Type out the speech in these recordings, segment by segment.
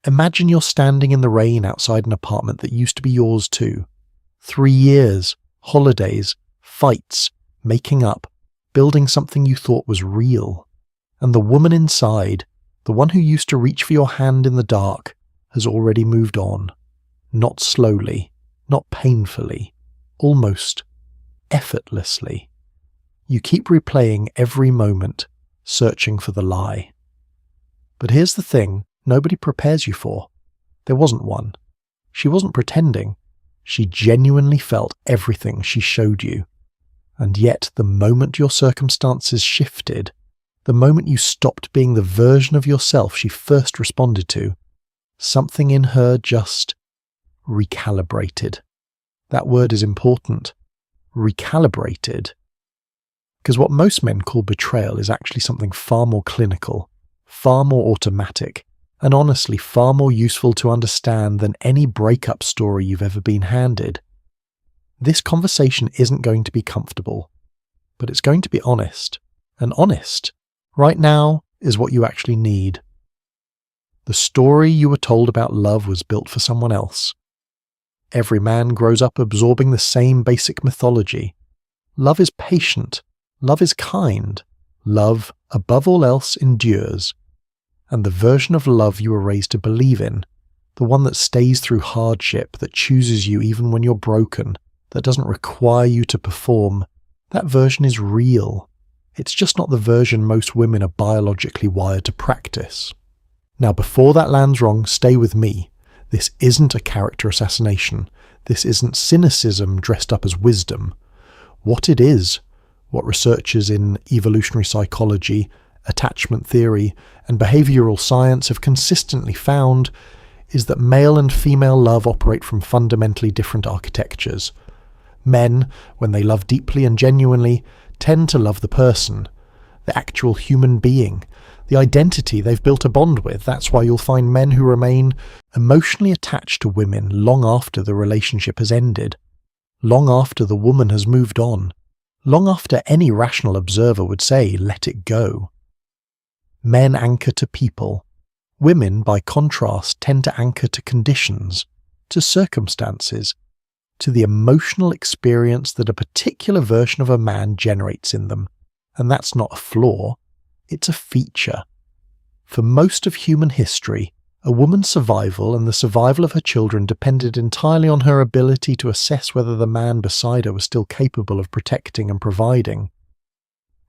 Imagine you're standing in the rain outside an apartment that used to be yours too. 3 years, holidays, fights, making up, building something you thought was real. And the woman inside, the one who used to reach for your hand in the dark, has already moved on. Not slowly, not painfully, almost effortlessly. You keep replaying every moment, searching for the lie. But here's the thing nobody prepares you for. There wasn't one. She wasn't pretending. She genuinely felt everything she showed you. And yet, the moment your circumstances shifted, the moment you stopped being the version of yourself she first responded to, something in her just recalibrated. That word is important. Recalibrated. Because what most men call betrayal is actually something far more clinical, far more automatic, and honestly far more useful to understand than any breakup story you've ever been handed. This conversation isn't going to be comfortable, but it's going to be honest. And honest, right now, is what you actually need. The story you were told about love was built for someone else. Every man grows up absorbing the same basic mythology. Love is patient. Love is kind. Love, above all else, endures. And the version of love you were raised to believe in, the one that stays through hardship, that chooses you even when you're broken, that doesn't require you to perform, that version is real. It's just not the version most women are biologically wired to practice. Now, before that lands wrong, stay with me. This isn't a character assassination. This isn't cynicism dressed up as wisdom. What it is, what researchers in evolutionary psychology, attachment theory, and behavioral science have consistently found, is that male and female love operate from fundamentally different architectures. Men, when they love deeply and genuinely, tend to love the person, the actual human being, the identity they've built a bond with. That's why you'll find men who remain emotionally attached to women long after the relationship has ended, long after the woman has moved on, long after any rational observer would say, let it go. Men anchor to people. Women, by contrast, tend to anchor to conditions, to circumstances, to the emotional experience that a particular version of a man generates in them. And that's not a flaw, it's a feature. For most of human history, a woman's survival and the survival of her children depended entirely on her ability to assess whether the man beside her was still capable of protecting and providing.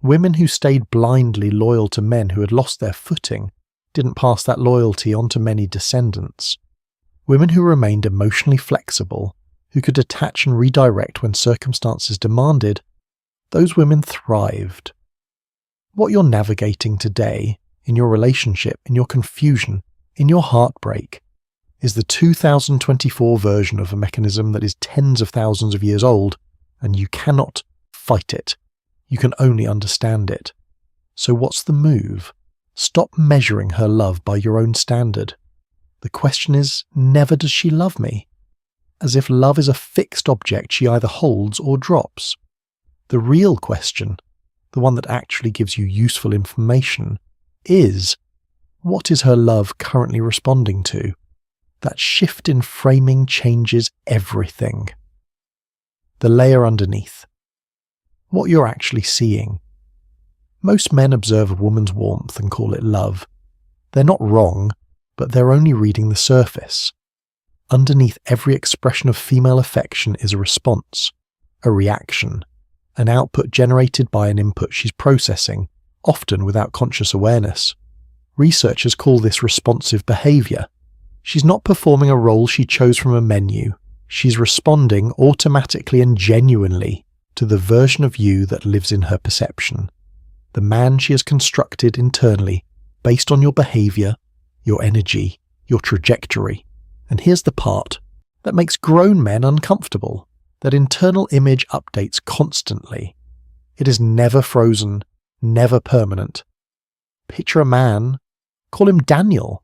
Women who stayed blindly loyal to men who had lost their footing didn't pass that loyalty on to many descendants. Women who remained emotionally flexible, who could attach and redirect when circumstances demanded, those women thrived. What you're navigating today, in your relationship, in your confusion, in your heartbreak, is the 2024 version of a mechanism that is tens of thousands of years old, and you cannot fight it. You can only understand it. So what's the move? Stop measuring her love by your own standard. The question is, never does she love me? As if love is a fixed object she either holds or drops. The real question, the one that actually gives you useful information, is, what is her love currently responding to? That shift in framing changes everything. The layer underneath. What you're actually seeing. Most men observe a woman's warmth and call it love. They're not wrong, but they're only reading the surface. Underneath every expression of female affection is a response, a reaction, an output generated by an input she's processing, often without conscious awareness. Researchers call this responsive behavior. She's not performing a role she chose from a menu. She's responding automatically and genuinely to the version of you that lives in her perception, the man she has constructed internally based on your behavior, your energy, your trajectory. And here's the part that makes grown men uncomfortable. That internal image updates constantly. It is never frozen, never permanent. Picture a man, call him Daniel.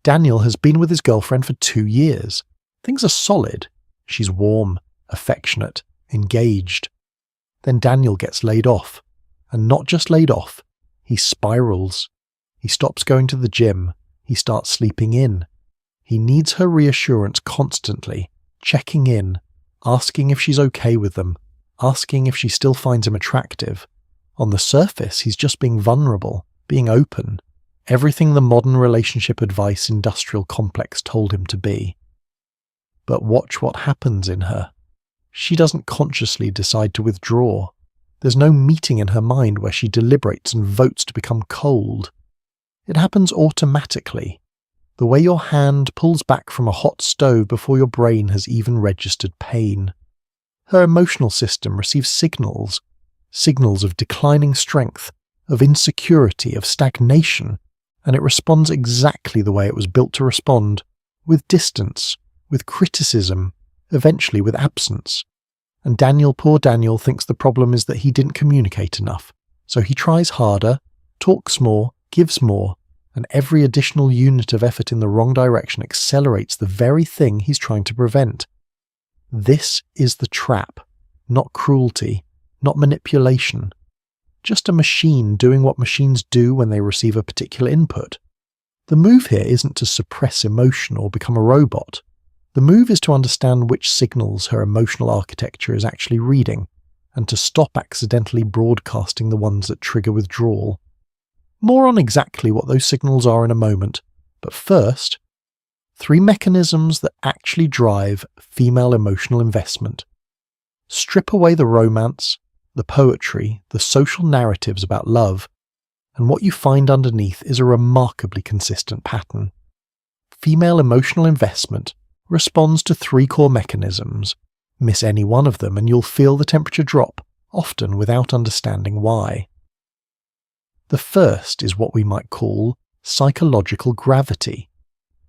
Daniel has been with his girlfriend for 2 years. Things are solid. She's warm, affectionate, engaged. Then Daniel gets laid off. And not just laid off, he spirals. He stops going to the gym. He starts sleeping in. He needs her reassurance constantly, checking in, asking if she's okay with them, asking if she still finds him attractive. On the surface, he's just being vulnerable, being open, everything the modern relationship advice industrial complex told him to be. But watch what happens in her. She doesn't consciously decide to withdraw. There's no meeting in her mind where she deliberates and votes to become cold. It happens automatically, the way your hand pulls back from a hot stove before your brain has even registered pain. Her emotional system receives signals of declining strength, of insecurity, of stagnation, and it responds exactly the way it was built to respond, with distance, with criticism, eventually with absence. And poor Daniel, thinks the problem is that he didn't communicate enough, so he tries harder, talks more, gives more, and every additional unit of effort in the wrong direction accelerates the very thing he's trying to prevent. This is the trap, not cruelty, not manipulation. Just a machine doing what machines do when they receive a particular input. The move here isn't to suppress emotion or become a robot. The move is to understand which signals her emotional architecture is actually reading, and to stop accidentally broadcasting the ones that trigger withdrawal. More on exactly what those signals are in a moment, but first, 3 mechanisms that actually drive female emotional investment. Strip away the romance, the poetry, the social narratives about love, and what you find underneath is a remarkably consistent pattern. Female emotional investment responds to 3 core mechanisms. Miss any one of them and you'll feel the temperature drop, often without understanding why. The first is what we might call psychological gravity.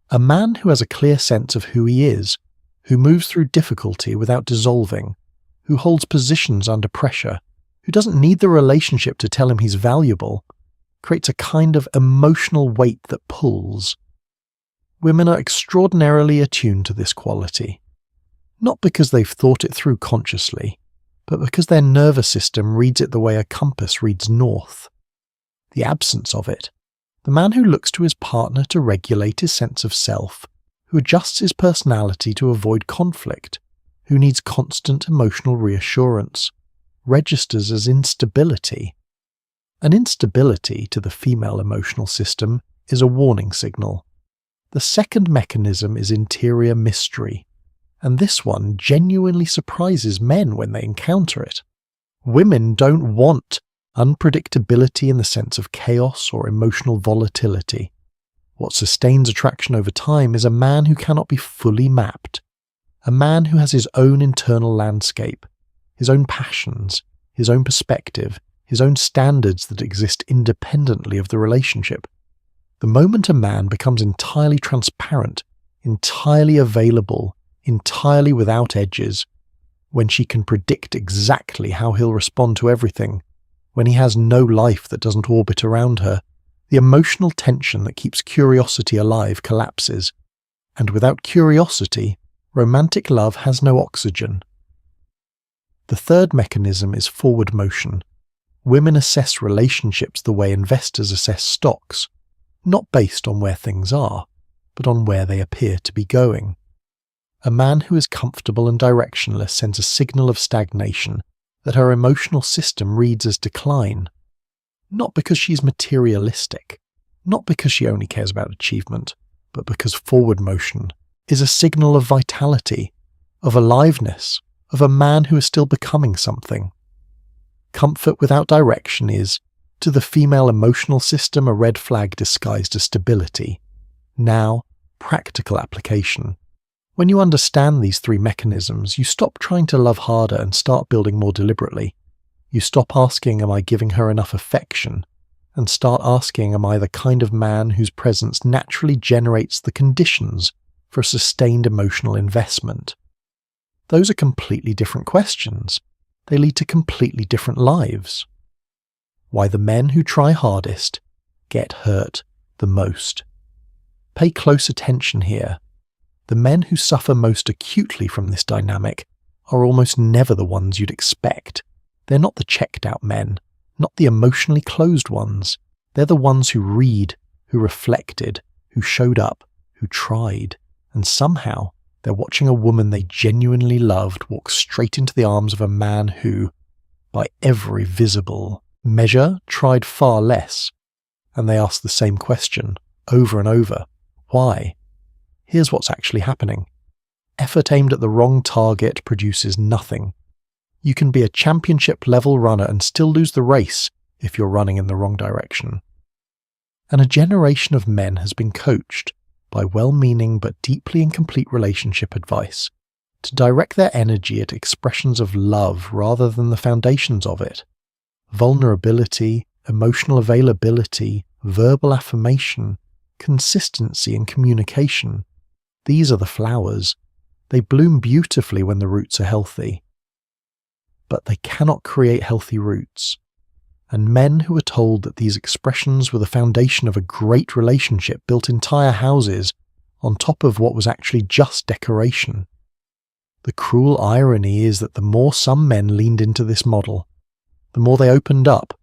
A man who has a clear sense of who he is, who moves through difficulty without dissolving, who holds positions under pressure, who doesn't need the relationship to tell him he's valuable, creates a kind of emotional weight that pulls. Women are extraordinarily attuned to this quality, not because they've thought it through consciously, but because their nervous system reads it the way a compass reads north. The absence of it, the man who looks to his partner to regulate his sense of self, who adjusts his personality to avoid conflict, who needs constant emotional reassurance, registers as instability. An instability to the female emotional system is a warning signal. The second mechanism is interior mystery, and this one genuinely surprises men when they encounter it. Women don't want unpredictability in the sense of chaos or emotional volatility. What sustains attraction over time is a man who cannot be fully mapped, a man who has his own internal landscape, his own passions, his own perspective, his own standards that exist independently of the relationship. The moment a man becomes entirely transparent, entirely available, entirely without edges, when she can predict exactly how he'll respond to everything, when he has no life that doesn't orbit around her, the emotional tension that keeps curiosity alive collapses. And without curiosity, romantic love has no oxygen. The third mechanism is forward motion. Women assess relationships the way investors assess stocks, not based on where things are, but on where they appear to be going. A man who is comfortable and directionless sends a signal of stagnation that her emotional system reads as decline. Not because she's materialistic, not because she only cares about achievement, but because forward motion is a signal of vitality, of aliveness, of a man who is still becoming something. Comfort without direction is, to the female emotional system, a red flag disguised as stability. Now, practical application. When you understand these 3 mechanisms, you stop trying to love harder and start building more deliberately. You stop asking, am I giving her enough affection? And start asking, am I the kind of man whose presence naturally generates the conditions for sustained emotional investment? Those are completely different questions. They lead to completely different lives. Why the men who try hardest get hurt the most. Pay close attention here. The men who suffer most acutely from this dynamic are almost never the ones you'd expect. They're not the checked-out men, not the emotionally closed ones. They're the ones who read, who reflected, who showed up, who tried, and somehow they're watching a woman they genuinely loved walk straight into the arms of a man who, by every visible measure, tried far less. And they ask the same question over and over. Why? Here's what's actually happening. Effort aimed at the wrong target produces nothing. You can be a championship-level runner and still lose the race if you're running in the wrong direction. And a generation of men has been coached by well-meaning but deeply incomplete relationship advice to direct their energy at expressions of love rather than the foundations of it. Vulnerability, emotional availability, verbal affirmation, consistency and communication. These are the flowers. They bloom beautifully when the roots are healthy. But they cannot create healthy roots. And men who are told that these expressions were the foundation of a great relationship built entire houses on top of what was actually just decoration. The cruel irony is that the more some men leaned into this model, the more they opened up,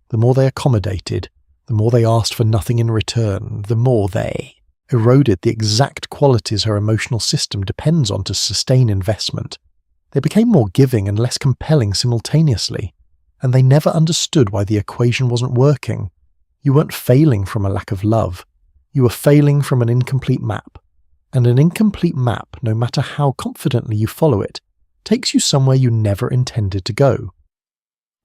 the more they accommodated, the more they asked for nothing in return, the more they eroded the exact qualities her emotional system depends on to sustain investment. They became more giving and less compelling simultaneously, and they never understood why the equation wasn't working. You weren't failing from a lack of love. You were failing from an incomplete map. And an incomplete map, no matter how confidently you follow it, takes you somewhere you never intended to go.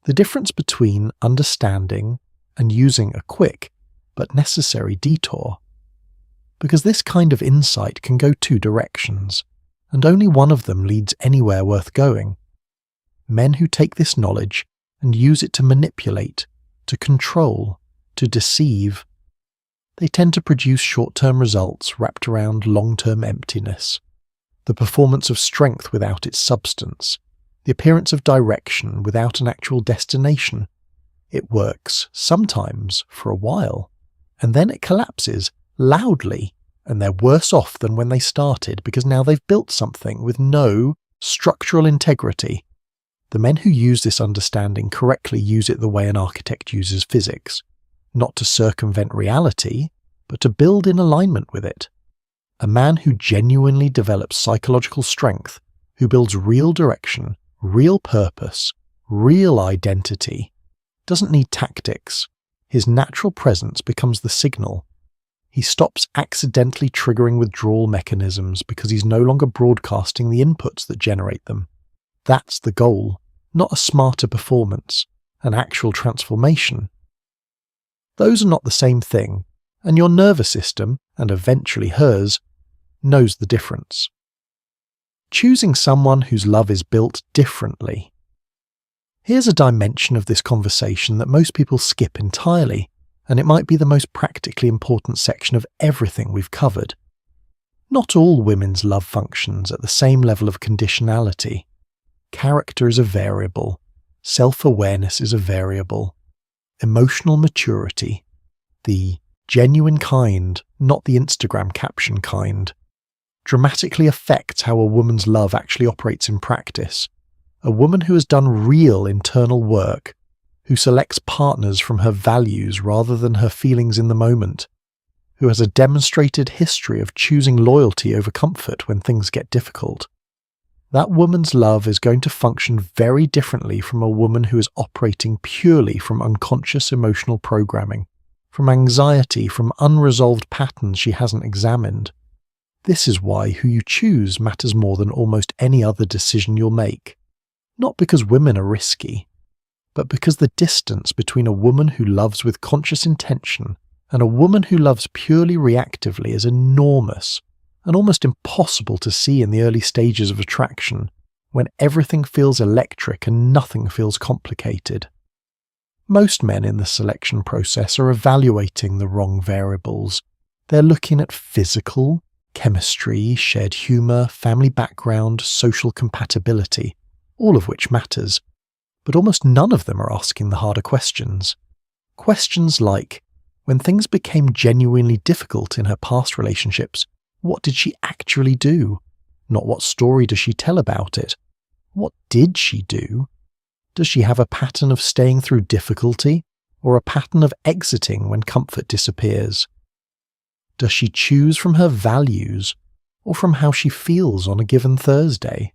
The difference between understanding and using a quick but necessary detour. Because this kind of insight can go two directions, and only one of them leads anywhere worth going. Men who take this knowledge and use it to manipulate, to control, to deceive, they tend to produce short-term results wrapped around long-term emptiness, the performance of strength without its substance, the appearance of direction without an actual destination. It works, sometimes, for a while, and then it collapses, loudly, and they're worse off than when they started because now they've built something with no structural integrity. The men who use this understanding correctly use it the way an architect uses physics, not to circumvent reality, but to build in alignment with it. A man who genuinely develops psychological strength, who builds real direction, real purpose, real identity, doesn't need tactics. His natural presence becomes the signal. He stops accidentally triggering withdrawal mechanisms because he's no longer broadcasting the inputs that generate them. That's the goal, not a smarter performance, an actual transformation. Those are not the same thing, and your nervous system, and eventually hers, knows the difference. Choosing someone whose love is built differently. Here's a dimension of this conversation that most people skip entirely, and it might be the most practically important section of everything we've covered. Not all women's love functions at the same level of conditionality. Character is a variable. Self-awareness is a variable. Emotional maturity, the genuine kind, not the Instagram caption kind, dramatically affects how a woman's love actually operates in practice. A woman who has done real internal work, who selects partners from her values rather than her feelings in the moment, who has a demonstrated history of choosing loyalty over comfort when things get difficult. That woman's love is going to function very differently from a woman who is operating purely from unconscious emotional programming, from anxiety, from unresolved patterns she hasn't examined. This is why who you choose matters more than almost any other decision you'll make. Not because women are risky, but because the distance between a woman who loves with conscious intention and a woman who loves purely reactively is enormous and almost impossible to see in the early stages of attraction, when everything feels electric and nothing feels complicated. Most men in the selection process are evaluating the wrong variables. They're looking at physical, chemistry, shared humour, family background, social compatibility, all of which matters. But almost none of them are asking the harder questions. Questions like, when things became genuinely difficult in her past relationships, what did she actually do? Not what story does she tell about it? What did she do? Does she have a pattern of staying through difficulty, or a pattern of exiting when comfort disappears? Does she choose from her values or from how she feels on a given Thursday?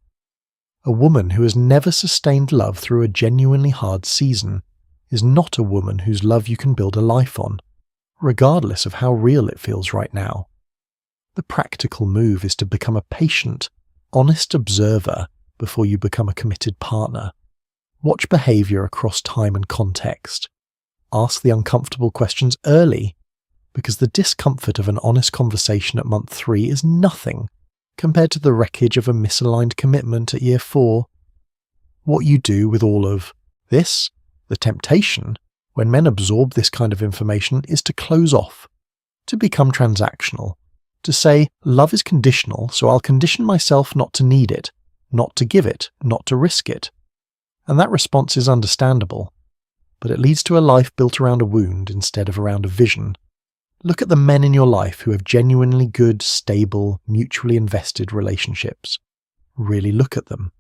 A woman who has never sustained love through a genuinely hard season is not a woman whose love you can build a life on, regardless of how real it feels right now. The practical move is to become a patient, honest observer before you become a committed partner. Watch behavior across time and context. Ask the uncomfortable questions early, because the discomfort of an honest conversation at month 3 is nothing compared to the wreckage of a misaligned commitment at year 4. What you do with all of this, the temptation, when men absorb this kind of information, is to close off, to become transactional, to say, love is conditional, so I'll condition myself not to need it, not to give it, not to risk it. And that response is understandable, but it leads to a life built around a wound instead of around a vision. Look at the men in your life who have genuinely good, stable, mutually invested relationships. Really look at them.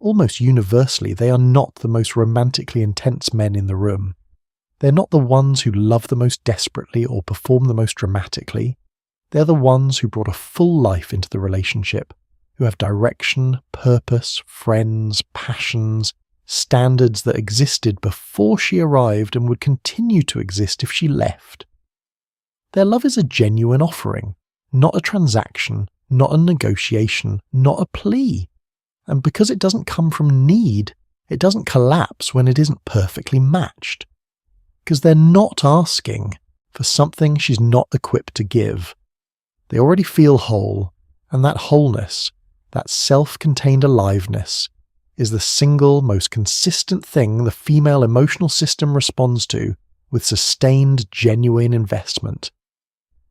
Almost universally, they are not the most romantically intense men in the room. They're not the ones who love the most desperately or perform the most dramatically. They're the ones who brought a full life into the relationship, who have direction, purpose, friends, passions, standards that existed before she arrived and would continue to exist if she left. Their love is a genuine offering, not a transaction, not a negotiation, not a plea. And because it doesn't come from need, it doesn't collapse when it isn't perfectly matched. Because they're not asking for something she's not equipped to give. They already feel whole, and that wholeness, that self-contained aliveness, is the single most consistent thing the female emotional system responds to with sustained, genuine investment.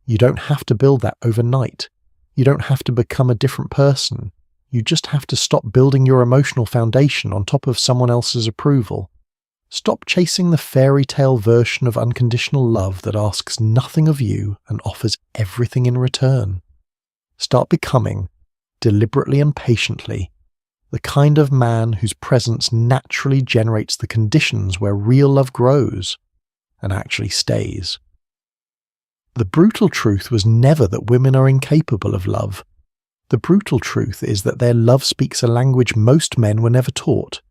You don't have to build that overnight. You don't have to become a different person. You just have to stop building your emotional foundation on top of someone else's approval. Stop chasing the fairy tale version of unconditional love that asks nothing of you and offers everything in return. Start becoming, deliberately and patiently, the kind of man whose presence naturally generates the conditions where real love grows and actually stays. The brutal truth was never that women are incapable of love. The brutal truth is that their love speaks a language most men were never taught.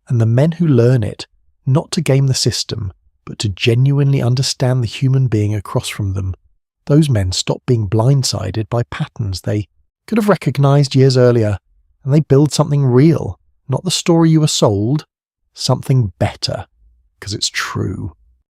And the men who learn it, not to game the system, but to genuinely understand the human being across from them, those men stop being blindsided by patterns they could have recognized years earlier, and they build something real, not the story you were sold, something better, because it's true.